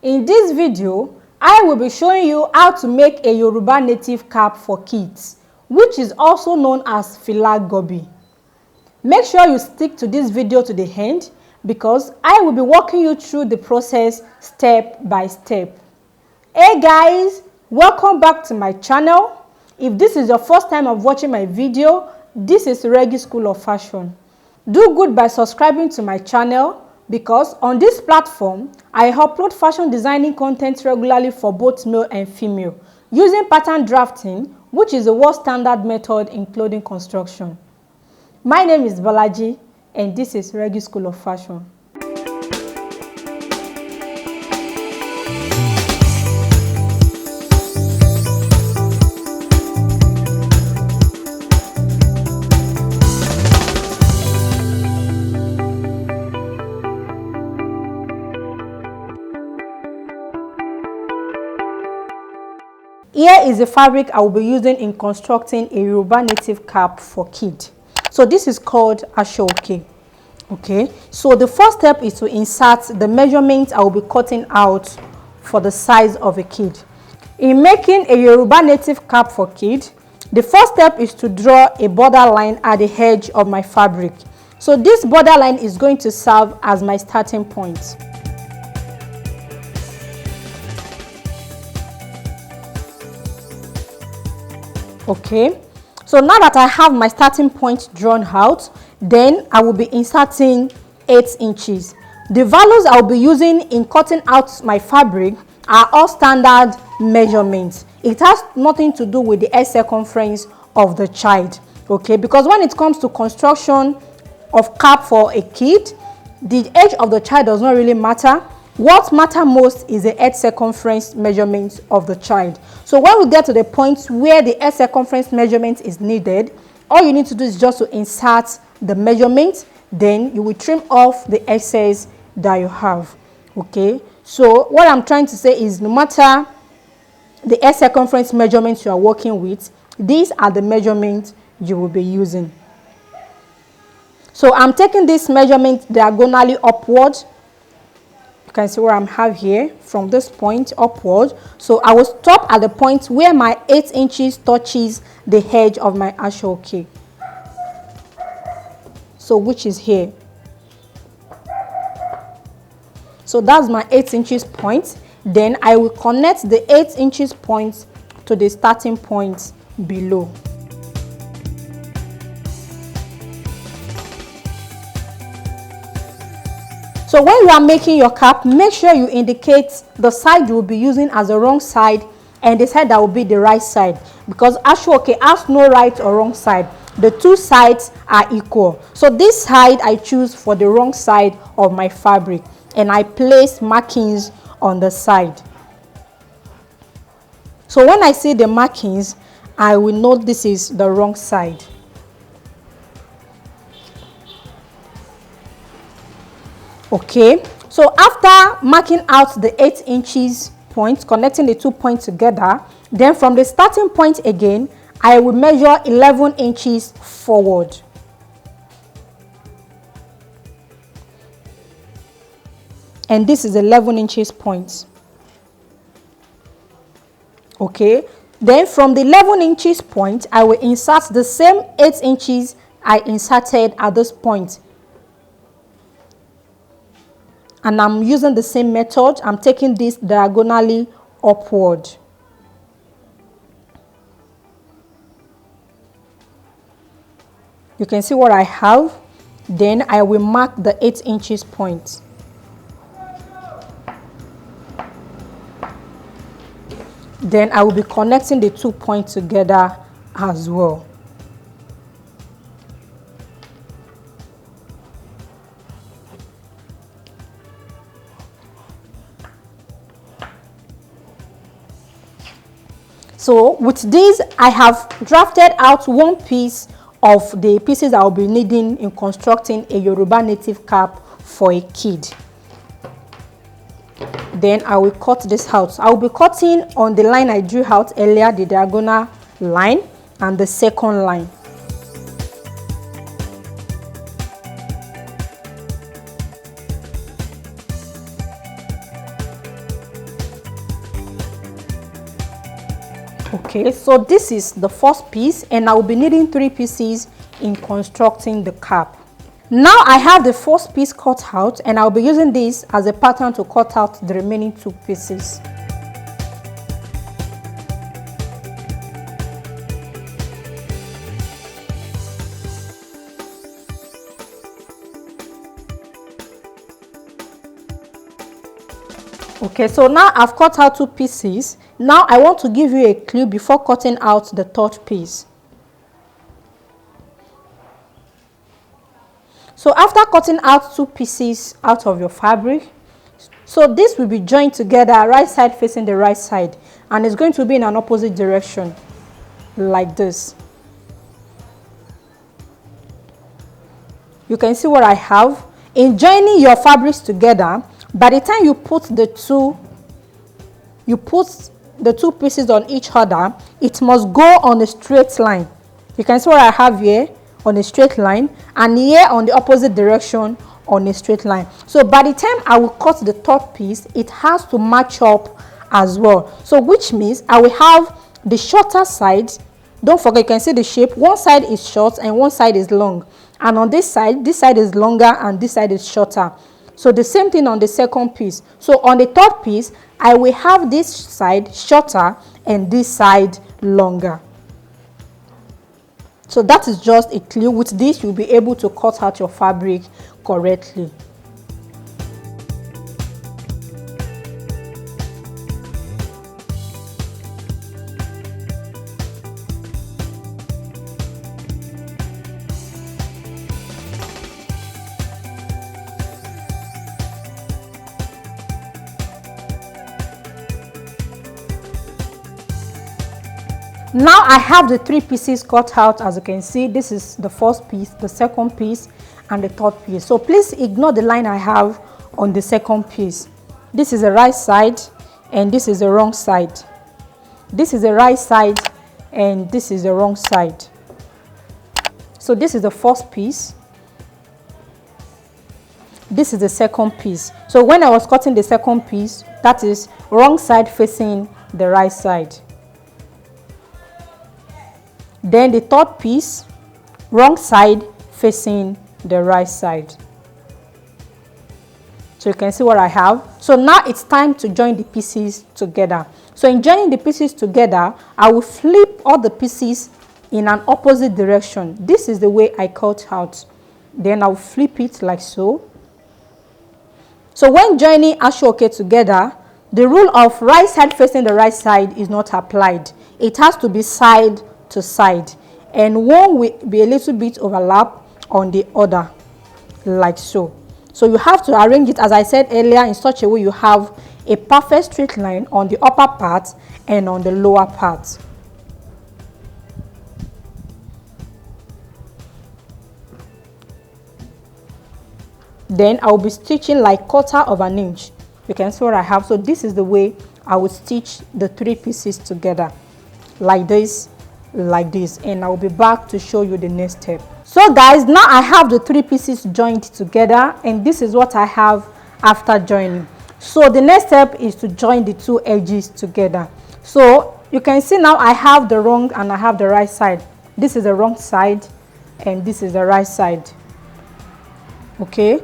In this video, I will be showing you how to make a Yoruba native cap for kids, which is also known as Fila gobi. Make sure you stick to this video to the end because I will be walking you through the process step by step. Hey guys, welcome back to my channel. If this is your first time of watching my video, this is Regi School of Fashion. Do good by subscribing to my channel because on this platform, I upload fashion designing content regularly for both male and female using pattern drafting, which is a world standard method in clothing construction. My name is Balaji and this is Regi School of Fashion. Here is the fabric I will be using in constructing a Yoruba native cap for kids. So this is called Aso Oke. Okay, so the first step is to insert the measurements I will be cutting out for the size of a kid. In making a Yoruba native cap for kids, the first step is to draw a border line at the edge of my fabric. So this border line is going to serve as my starting point. Okay, so now that I have my starting point drawn out, then I will be inserting 8 inches. The values I will be using in cutting out my fabric are all standard measurements. It has nothing to do with the head circumference of the child, okay, because when it comes to construction of cap for a kid, the age of the child does not really matter. What matters most is the head circumference measurement of the child. So when we get to the point where the head circumference measurement is needed, all you need to do is just to insert the measurement, then you will trim off the excess that you have. Okay, so what I'm trying to say is no matter the head circumference measurements you are working with, these are the measurements you will be using. So I'm taking this measurement diagonally upward. You can see where I'm have here from this point upward. So I will stop at the point where my 8 inches touches the edge of my Aso Oke. So which is here. So that's my 8 inches point. Then I will connect the 8 inches point to the starting point below. So when you are making your cap, make sure you indicate the side you will be using as the wrong side and the side that will be the right side, because Aso Oke has no right or wrong side. The two sides are equal. So this side I choose for the wrong side of my fabric and I place markings on the side. So when I see the markings, I will know this is the wrong side. Okay, so after marking out the 8 inches point, connecting the 2 points together, then from the starting point again, I will measure 11 inches forward. And this is 11 inches point. Okay, then from the 11 inches point, I will insert the same 8 inches I inserted at this point. And I'm using the same method. I'm taking this diagonally upward. You can see what I have. Then I will mark the 8 inches point. Then I will be connecting the 2 points together as well. So with this, I have drafted out one piece of the pieces I will be needing in constructing a Yoruba native cap for a kid. Then I will cut this out. I will be cutting on the line I drew out earlier, the diagonal line and the second line. Okay, so this is the first piece, and I will be needing 3 pieces in constructing the cap. Now I have the first piece cut out, and I'll be using this as a pattern to cut out the remaining 2 pieces. Okay, so now I've cut out 2 pieces. Now I want to give you a clue before cutting out the 3rd piece. So after cutting out 2 pieces out of your fabric, so this will be joined together, right side facing the right side, and it's going to be in an opposite direction like this. You can see what I have. In joining your fabrics together, by the time you put the two pieces on each other, it must go on a straight line. You can see what I have here on a straight line, and here on the opposite direction on a straight line. So by the time I will cut the 3rd piece, it has to match up as well. So which means I will have the shorter side. Don't forget, you can see the shape. One side is short and one side is long. And on this side is longer and this side is shorter. So the same thing on the 2nd piece. So on the 3rd piece, I will have this side shorter and this side longer. So that is just a clue. With this, you'll be able to cut out your fabric correctly. Now I have the 3 pieces cut out. As you can see, this is the 1st piece, the 2nd piece, and the 3rd piece. So please ignore the line I have on the 2nd piece. This is the right side and this is the wrong side. This is the right side and this is the wrong side. So this is the 1st piece. This is the 2nd piece. So when I was cutting the 2nd piece, that is wrong side facing the right side. Then the 3rd piece, wrong side facing the right side. So you can see what I have. So now it's time to join the pieces together. So in joining the pieces together, I will flip all the pieces in an opposite direction. This is the way I cut out. Then I'll flip it like so. So when joining Aso Oke together, the rule of right side facing the right side is not applied. It has to be side to side, and one will be a little bit overlap on the other like so. So you have to arrange it, as I said earlier, in such a way you have a perfect straight line on the upper part and on the lower part. Then I will be stitching like 1/4 of an inch. You can see what I have. So this is the way I will stitch the 3 pieces together, like this, like this, and I will be back to show you the next step. So guys, now I have the 3 pieces joined together, and this is what I have after joining. So the next step is to join the 2 edges together. So you can see now I have the wrong and I have the right side. This is the wrong side and this is the right side. Okay,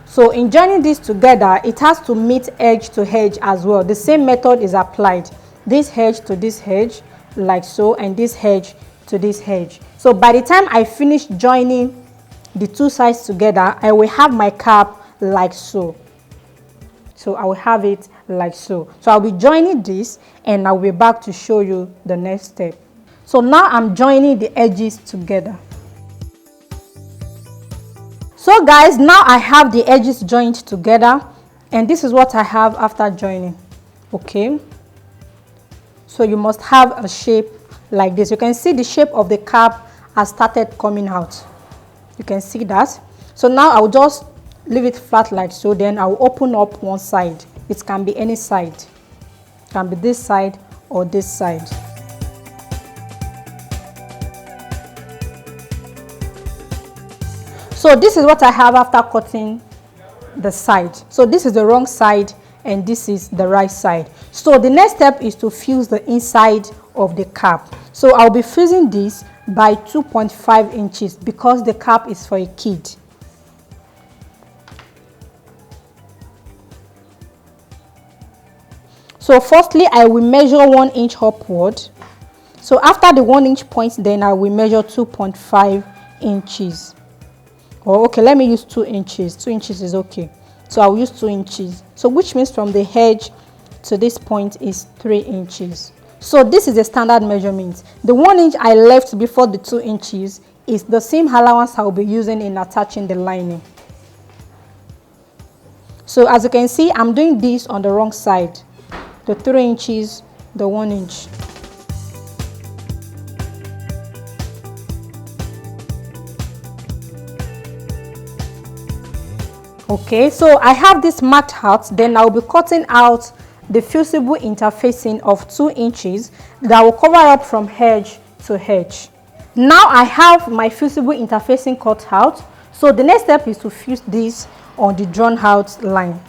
so in joining this together, it has to meet edge to edge as well. The same method is applied. This edge to this edge, like so, and this edge to this edge. So by the time I finish joining the 2 sides together, I will have my cap like so. So I will have it like so. So I'll be joining this and I'll be back to show you the next step. So now I'm joining the edges together. So guys, now I have the edges joined together, and this is what I have after joining. Okay, so you must have a shape like this. You can see the shape of the cap has started coming out. You can see that. So now I'll just leave it flat like so. Then I'll open up one side. It can be any side. It can be this side or this side. So this is what I have after cutting the side. So this is the wrong side and this is the right side. So the next step is to fuse the inside of the cap. So I'll be fusing this by 2.5 inches because the cap is for a kid. So firstly, I will measure 1 inch upward. So after the 1 inch point, then I will measure 2.5 inches. Or okay, let me use 2 inches. 2 inches is okay. So I'll use 2 inches. So which means from the edge to this point is 3 inches. So this is a standard measurement. The 1 inch I left before the 2 inches is the same allowance I'll be using in attaching the lining. So as you can see, I'm doing this on the wrong side. The 3 inches, the 1 inch. Okay, so I have this marked out. Then I'll be cutting out the fusible interfacing of 2 inches that will cover up from edge to edge. Now I have my fusible interfacing cut out. So the next step is to fuse this on the drawn out line.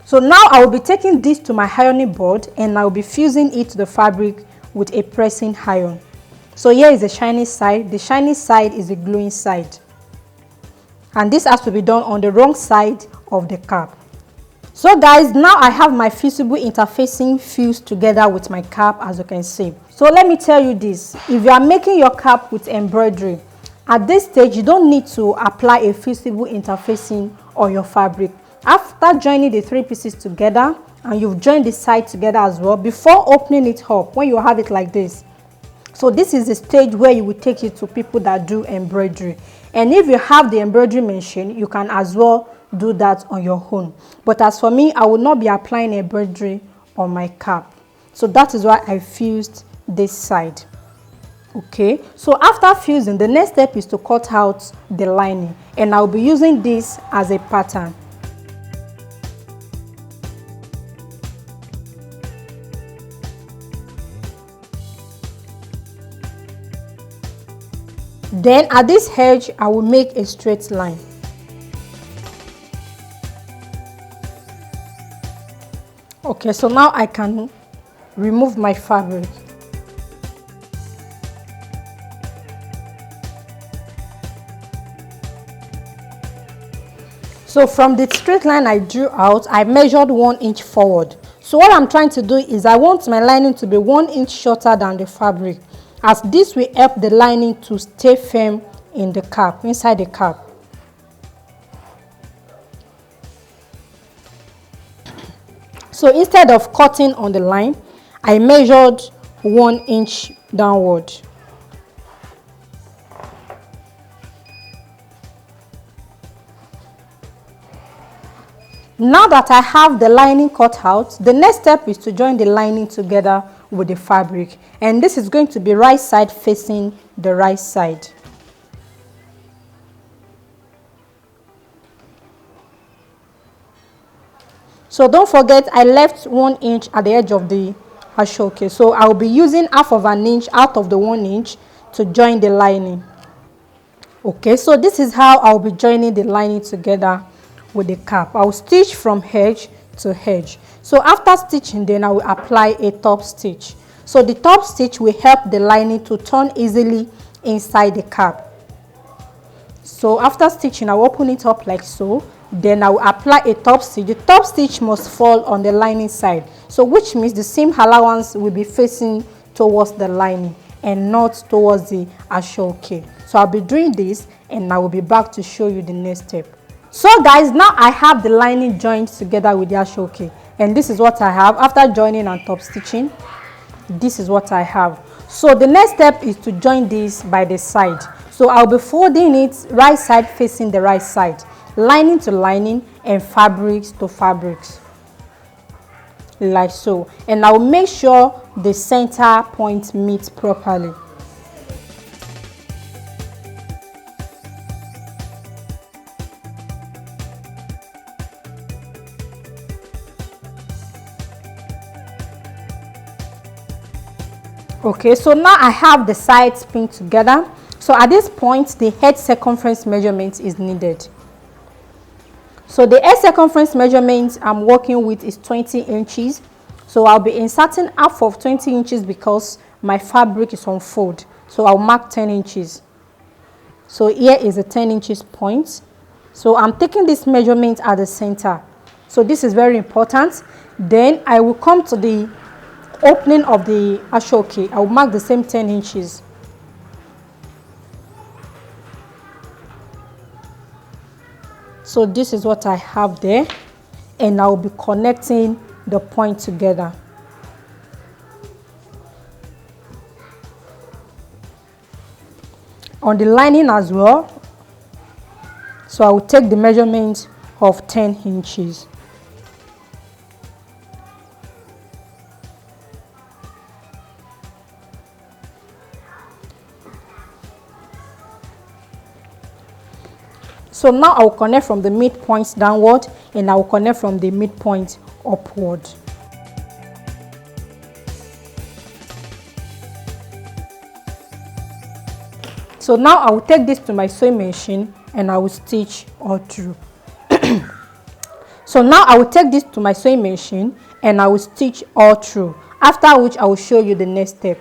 So now I will be taking this to my ironing board and I will be fusing it to the fabric with a pressing iron. So here is the shiny side. The shiny side is the gluing side. And this has to be done on the wrong side of the cap. So guys, now I have my fusible interfacing fused together with my cap, as you can see. So let me tell you this, if you are making your cap with embroidery, at this stage you don't need to apply a fusible interfacing on your fabric. After joining the 3 pieces together and you've joined the side together as well, before opening it up, when you have it like this, so this is the stage where you will take it to people that do embroidery. And if you have the embroidery machine, you can as well do that on your own. But as for me, I will not be applying embroidery on my cap. So that is why I fused this side. Okay, so after fusing, the next step is to cut out the lining, and I'll be using this as a pattern. Then at this edge, I will make a straight line. Okay, so now I can remove my fabric. So from the straight line I drew out, I measured 1 inch forward. So what I'm trying to do is I want my lining to be 1 inch shorter than the fabric, as this will help the lining to stay firm in the cap, inside the cap. So instead of cutting on the line, I measured 1 inch downward. Now that I have the lining cut out, the next step is to join the lining together with the fabric, and this is going to be right side facing the right side. So don't forget, I left 1 inch at the edge of the Aso Oke. So I'll be using half of an inch out of the 1 inch to join the lining. Okay, so this is how I'll be joining the lining together with the cap. I'll stitch from edge to edge. So after stitching, then I will apply a top stitch. So the top stitch will help the lining to turn easily inside the cap. So after stitching, I'll open it up like so. Then I will apply a top stitch. The top stitch must fall on the lining side, so which means the seam allowance will be facing towards the lining and not towards the Aso Oke. So I'll be doing this and I will be back to show you the next step. So guys, now I have the lining joined together with the Aso Oke, and this is what I have after joining and top stitching. This is what I have. So the next step is to join this by the side. So I'll be folding it right side facing the right side, lining to lining and fabrics to fabrics, like so. And I'll make sure the center point meets properly. Okay, so now I have the sides pinned together. So at this point, the head circumference measurement is needed. So the head circumference measurement I'm working with is 20 inches. So I'll be inserting half of 20 inches because my fabric is unfold. So I'll mark 10 inches. So here is a 10 inches point. So I'm taking this measurement at the center. So this is very important. Then I will come to the opening of the Aso Oke. I will mark the same 10 inches. So this is what I have there, and I will be connecting the point together. On the lining as well, so I will take the measurement of 10 inches. So now I will connect from the midpoint downward, and I will connect from the midpoint upward. So now I will take this to my sewing machine and I will stitch all through. So now I will take this to my sewing machine and I will stitch all through, after which I will show you the next step.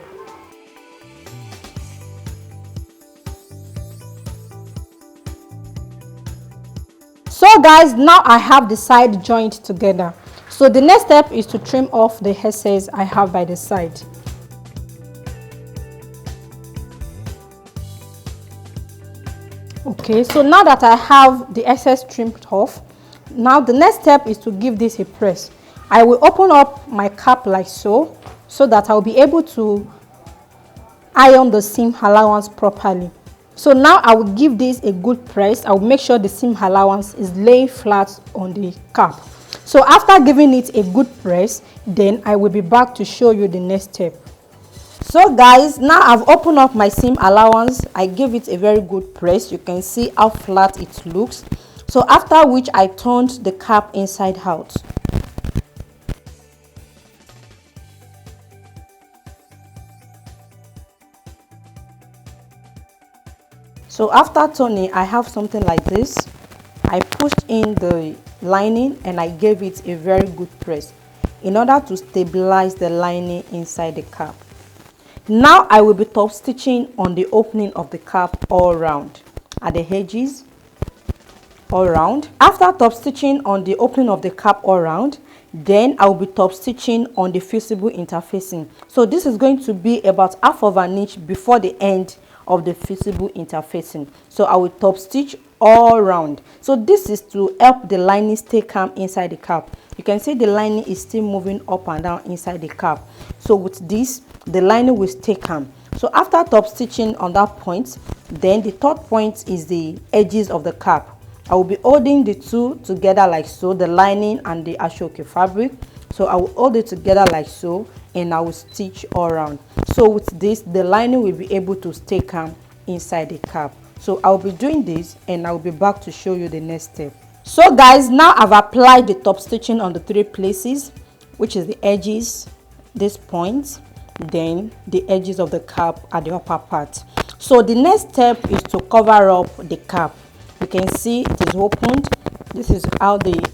So guys, now I have the side joined together. So the next step is to trim off the excess I have by the side. Okay, so now that I have the excess trimmed off, now the next step is to give this a press. I will open up my cap like so that I'll be able to iron the seam allowance properly. So now I will give this a good press. I will make sure the seam allowance is laying flat on the cap. So after giving it a good press, then I will be back to show you the next step. So guys, now I've opened up my seam allowance. I gave it a very good press. You can see how flat it looks. So after which I turned the cap inside out. So after turning, I have something like this. I pushed in the lining and I gave it a very good press in order to stabilize the lining inside the cap. Now I will be top stitching on the opening of the cap all around, at the edges, all around. After top stitching on the opening of the cap all around, then I will be top stitching on the fusible interfacing. So this is going to be about half of an inch before the end of the fusible interfacing. So I will top stitch all around. So this is to help the lining stay calm inside the cap. You can see the lining is still moving up and down inside the cap. So with this, the lining will stay calm. So after top stitching on that point, then the third point is the edges of the cap. I will be holding the two together like so, the lining and the Aso Oke fabric. So I will hold it together like so and I will stitch all around. So with this, the lining will be able to stay calm inside the cap. So I will be doing this and I will be back to show you the next step. So guys, now I've applied the top stitching on the 3 places, which is the edges, this point, then the edges of the cap at the upper part. So the next step is to cover up the cap. You can see it is opened. This is how the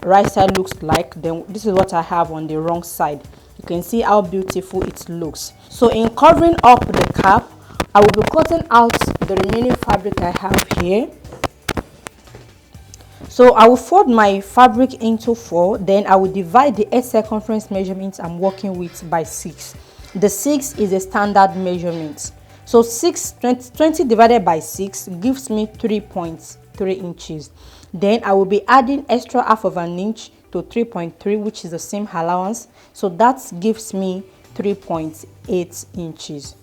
right side looks like. Then this is what I have on the wrong side. You can see how beautiful it looks. So in covering up the cap, I will be cutting out the remaining fabric I have here. So I will fold my fabric into 4, then I will divide the edge circumference measurements I'm working with by 6. The 6 is a standard measurement. So 20 divided by 6 gives me 3.3 inches. Then I will be adding extra half of an inch to 3.3, which is the same allowance. So that gives me 3.8 inches.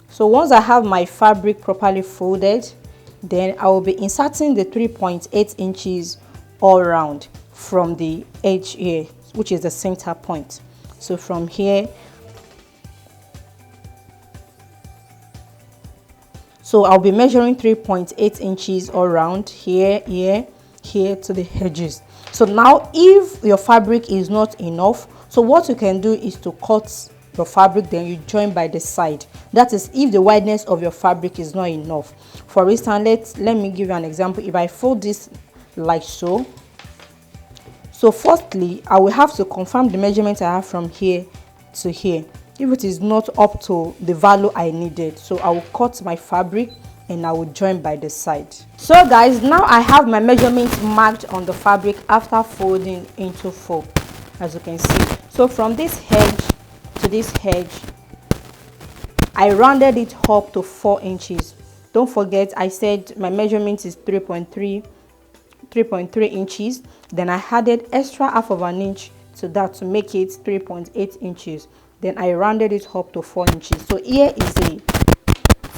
So once I have my fabric properly folded, then I will be inserting the 3.8 inches all around from the edge here, which is the center point. So from here, so I'll be measuring 3.8 inches all around here, here, here to the edges. So now if your fabric is not enough, so what you can do is to cut your fabric, then you join by the side. That is if the wideness of your fabric is not enough. For instance, let me give you an example. If I fold this like so, firstly I will have to confirm the measurement I have from here to here. If it is not up to the value I needed, so I will cut my fabric and I will join by the side. So guys, now I have my measurements marked on the fabric after folding into 4, as you can see. So from this edge to this edge, I rounded it up to 4 inches. Don't forget, I said my measurement is 3.3 inches. Then I added extra half of an inch to that to make it 3.8 inches. Then I rounded it up to 4 inches. So here is a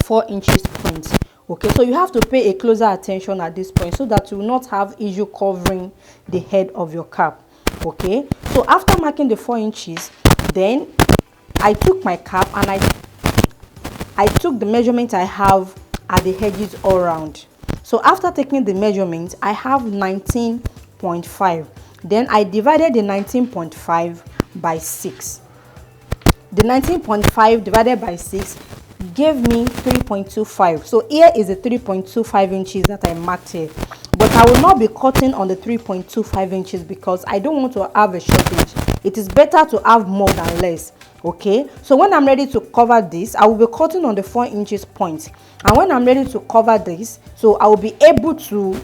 4 inches print. Okay, so you have to pay a closer attention at this point so that you will not have issue covering the head of your cap. Okay, so after marking the 4 inches, then I took my cap and I took the measurement I have at the edges all around. So after taking the measurement, I have 19.5. Then I divided the 19.5 by 6. The 19.5 divided by 6 gave me 3.25. So here is the 3.25 inches that I marked here. But I will not be cutting on the 3.25 inches because I don't want to have a shortage. It is better to have more than less. Okay, so when I'm ready to cover this, I will be cutting on the 4 inches point. And when I'm ready to cover this, so I will be able to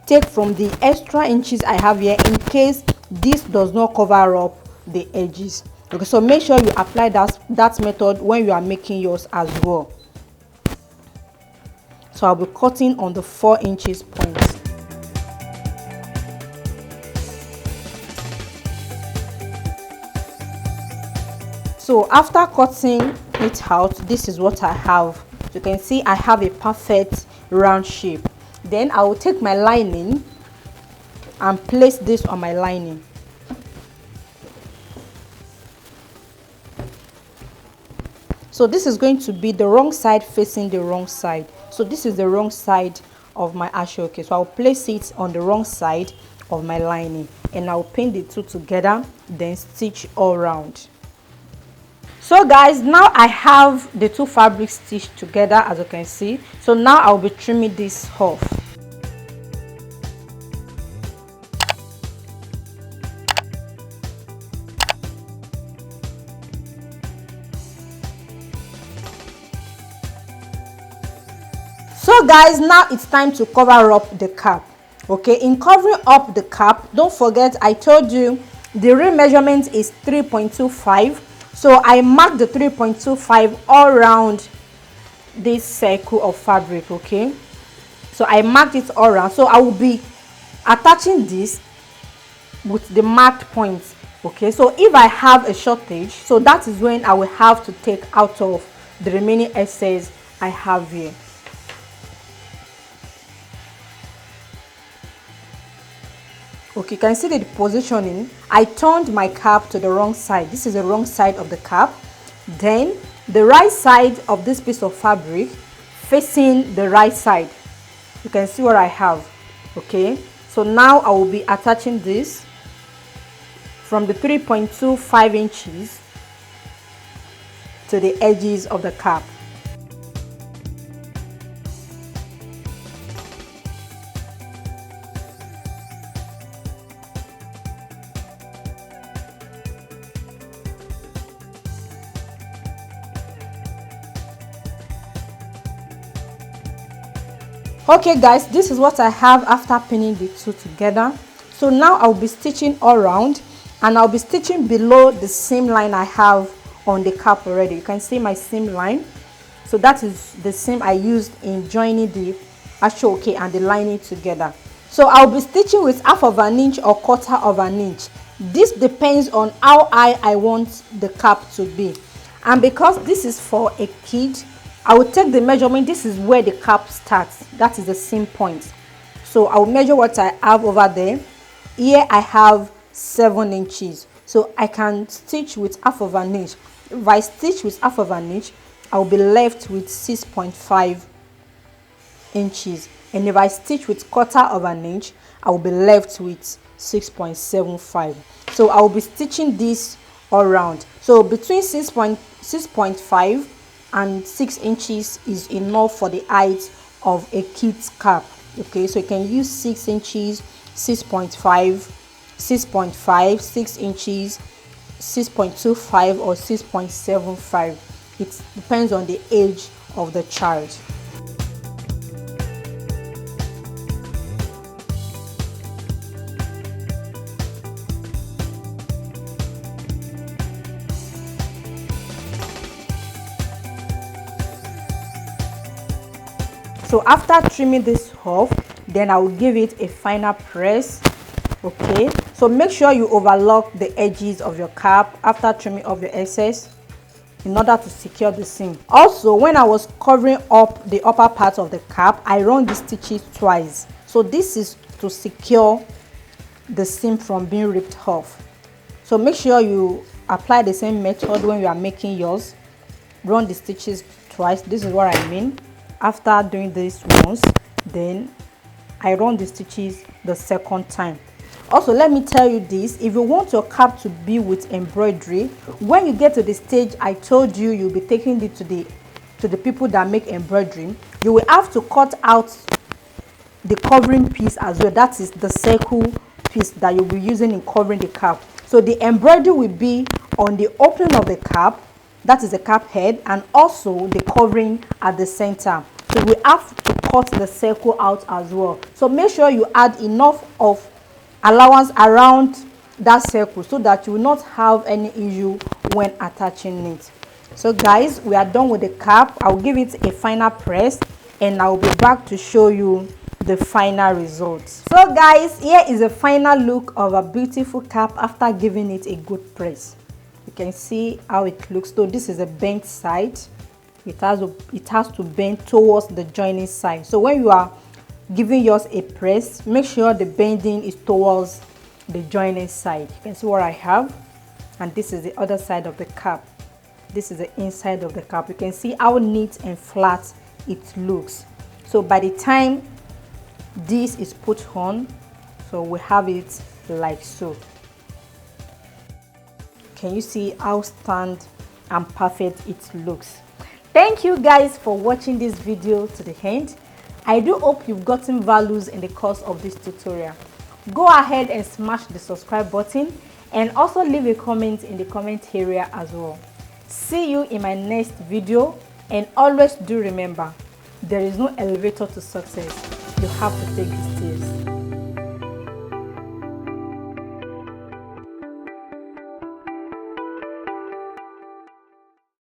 take from the extra inches I have here in case this does not cover up the edges. Okay, so make sure you apply that method when you are making yours as well. So I'll be cutting on the 4 inches point. So after cutting it out, this is what I have. You can see I have a perfect round shape. Then I will take my lining and place this on my lining. So this is going to be the wrong side facing the wrong side. So this is the wrong side of my Aso Oke. So I'll place it on the wrong side of my lining and I'll pin the two together, then stitch all around. So guys, now I have the two fabrics stitched together, as you can see. So now I'll be trimming this off. So guys, now it's time to cover up the cap. Okay, in covering up the cap, don't forget I told you the real measurement is 3.25. So I marked the 3.25 all around this circle of fabric. Okay, so I marked it all around. So I will be attaching this with the marked points. Okay, so if I have a shortage, so that is when I will have to take out of the remaining excess I have here. Okay, you can see the positioning. I turned my cap to the wrong side. This is the wrong side of the cap. Then the right side of this piece of fabric facing the right side. You can see what I have. Okay, so now I will be attaching this from the 3.25 inches to the edges of the cap. Okay guys, this is what I have after pinning the two together. So now I'll be stitching all around and I'll be stitching below the seam line I have on the cap already. You can see my seam line. So that is the seam I used in joining the Aso Oke and the lining together. So I'll be stitching with half of an inch or quarter of an inch. This depends on how high I want the cap to be. And because this is for a kid, I will take the measurement. This is where the cap starts. That is the seam point. So I will measure what I have over there. Here I have 7 inches. So I can stitch with half of an inch. If I stitch with half of an inch, I will be left with 6.5 inches. And if I stitch with quarter of an inch, I will be left with 6.75. So I will be stitching this all around. So between 6.5 and 6 inches is enough for the height of a kid's cap. Okay, so you can use 6 inches, 6.5, 6.5, 6 inches, 6.25 or 6.75. It depends on the age of the child. So after trimming this off, then I will give it a final press. Okay, so make sure you overlock the edges of your cap after trimming off the excess in order to secure the seam. Also, when I was covering up the upper part of the cap, I run the stitches twice. So this is to secure the seam from being ripped off. So make sure you apply the same method when you are making yours. Run the stitches twice. This is what I mean. After doing this once, then I run the stitches the second time. Also, let me tell you this, if you want your cap to be with embroidery, when you get to the stage I told you you'll be taking it to the people that make embroidery, you will have to cut out the covering piece as well. That is the circle piece that you'll be using in covering the cap. So the embroidery will be on the opening of the cap, that is the cap head, and also the covering at the center. So we have to cut the circle out as well. So make sure you add enough of allowance around that circle so that you will not have any issue when attaching it. So guys, we are done with the cap. I'll give it a final press and I'll be back to show you the final results. So guys, here is a final look of a beautiful cap after giving it a good press. You can see how it looks. So this is a bent side. It has to bend towards the joining side. So when you are giving yours a press, make sure the bending is towards the joining side. You can see what I have, and this is the other side of the cap. This is the inside of the cap. You can see how neat and flat it looks. So by the time this is put on, so we have it like so. Can you see how stand and perfect it looks? Thank you guys for watching this video to the end. I do hope you've gotten values in the course of this tutorial. Go ahead and smash the subscribe button and also leave a comment in the comment area as well. See you in my next video, and always do remember, there is no elevator to success. You have to take the stairs.